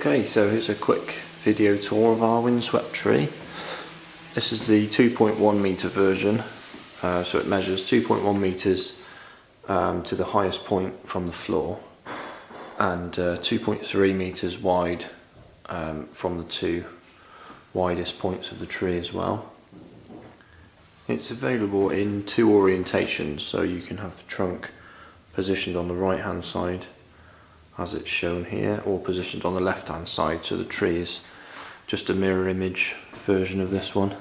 Okay, so here's a quick video tour of our windswept tree. This is the 2.1 meter version, so it measures 2.1 meters to the highest point from the floor, and 2.3 meters wide from the two widest points of the tree as well. It's available in two orientations, so you can have the trunk positioned on the right hand side as it's shown here, or positioned on the left hand side, so the tree is just a mirror image version of this one.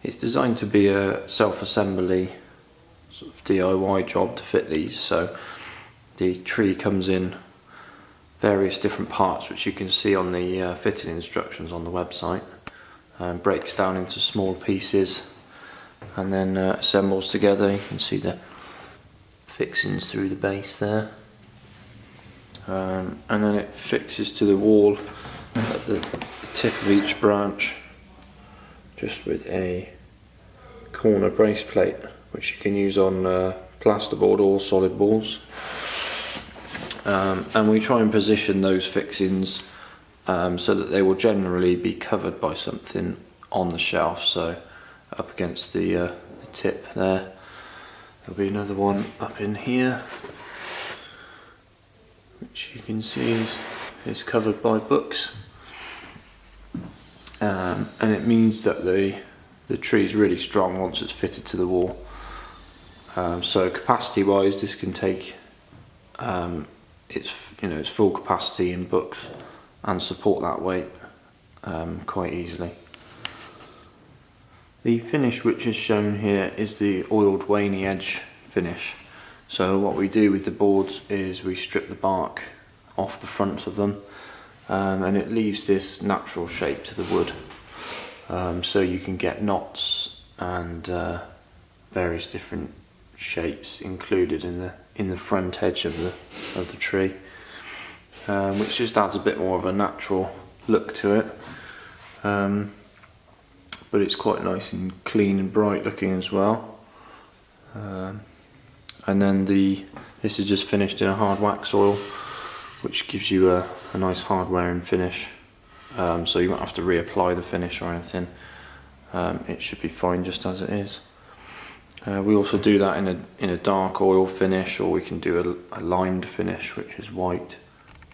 It's designed to be a self-assembly sort of DIY job to fit these, so the tree comes in various different parts which you can see on the fitting instructions on the website, and breaks down into small pieces and then assembles together. You can see the fixings through the base there. And then it fixes to the wall at the tip of each branch, just with a corner brace plate, which you can use on plasterboard or solid boards. And we try and position those fixings so that they will generally be covered by something on the shelf. So up against the tip there, there'll be another one up in here, which you can see is covered by books, and it means that the tree is really strong once it's fitted to the wall. So capacity wise, this can take its full capacity in books and support that weight quite easily. The finish which is shown here is the oiled waney edge finish. So what we do with the boards is we strip the bark off the front of them, and it leaves this natural shape to the wood. So you can get knots and various different shapes included in the front edge of the tree, which just adds a bit more of a natural look to it. But it's quite nice and clean and bright looking as well. And then this is just finished in a hard wax oil, which gives you a nice hard wearing finish, so you won't have to reapply the finish or anything. It should be fine just as it is. We also do that in a dark oil finish, or we can do a lined finish, which is white.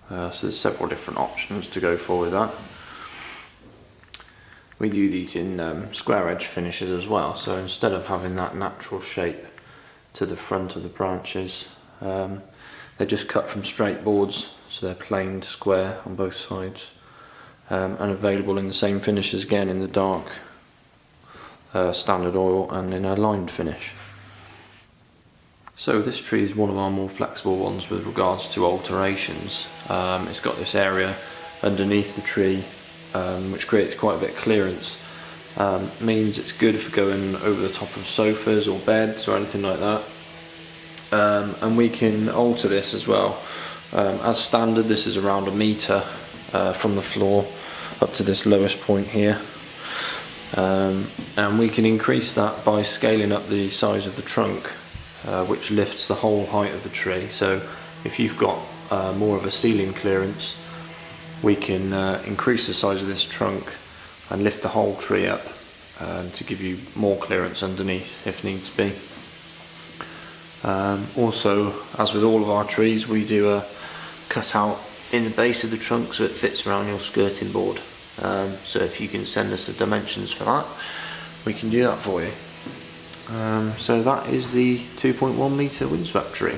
So there's several different options to go for with that. We do these in square edge finishes as well, so instead of having that natural shape to the front of the branches, they're just cut from straight boards, so they're planed square on both sides, and available in the same finishes again, in the dark standard oil and in a lined finish. So this tree is one of our more flexible ones with regards to alterations. It's got this area underneath the tree which creates quite a bit of clearance. Means it's good for going over the top of sofas or beds or anything like that. And we can alter this as well. As standard, this is around 1 meter from the floor up to this lowest point here. And we can increase that by scaling up the size of the trunk, which lifts the whole height of the tree. So if you've got more of a ceiling clearance, we can increase the size of this trunk and lift the whole tree up to give you more clearance underneath if needs be. Also, as with all of our trees, we do a cut out in the base of the trunk so it fits around your skirting board. So if you can send us the dimensions for that, we can do that for you. So that is the 2.1 meter windswept tree.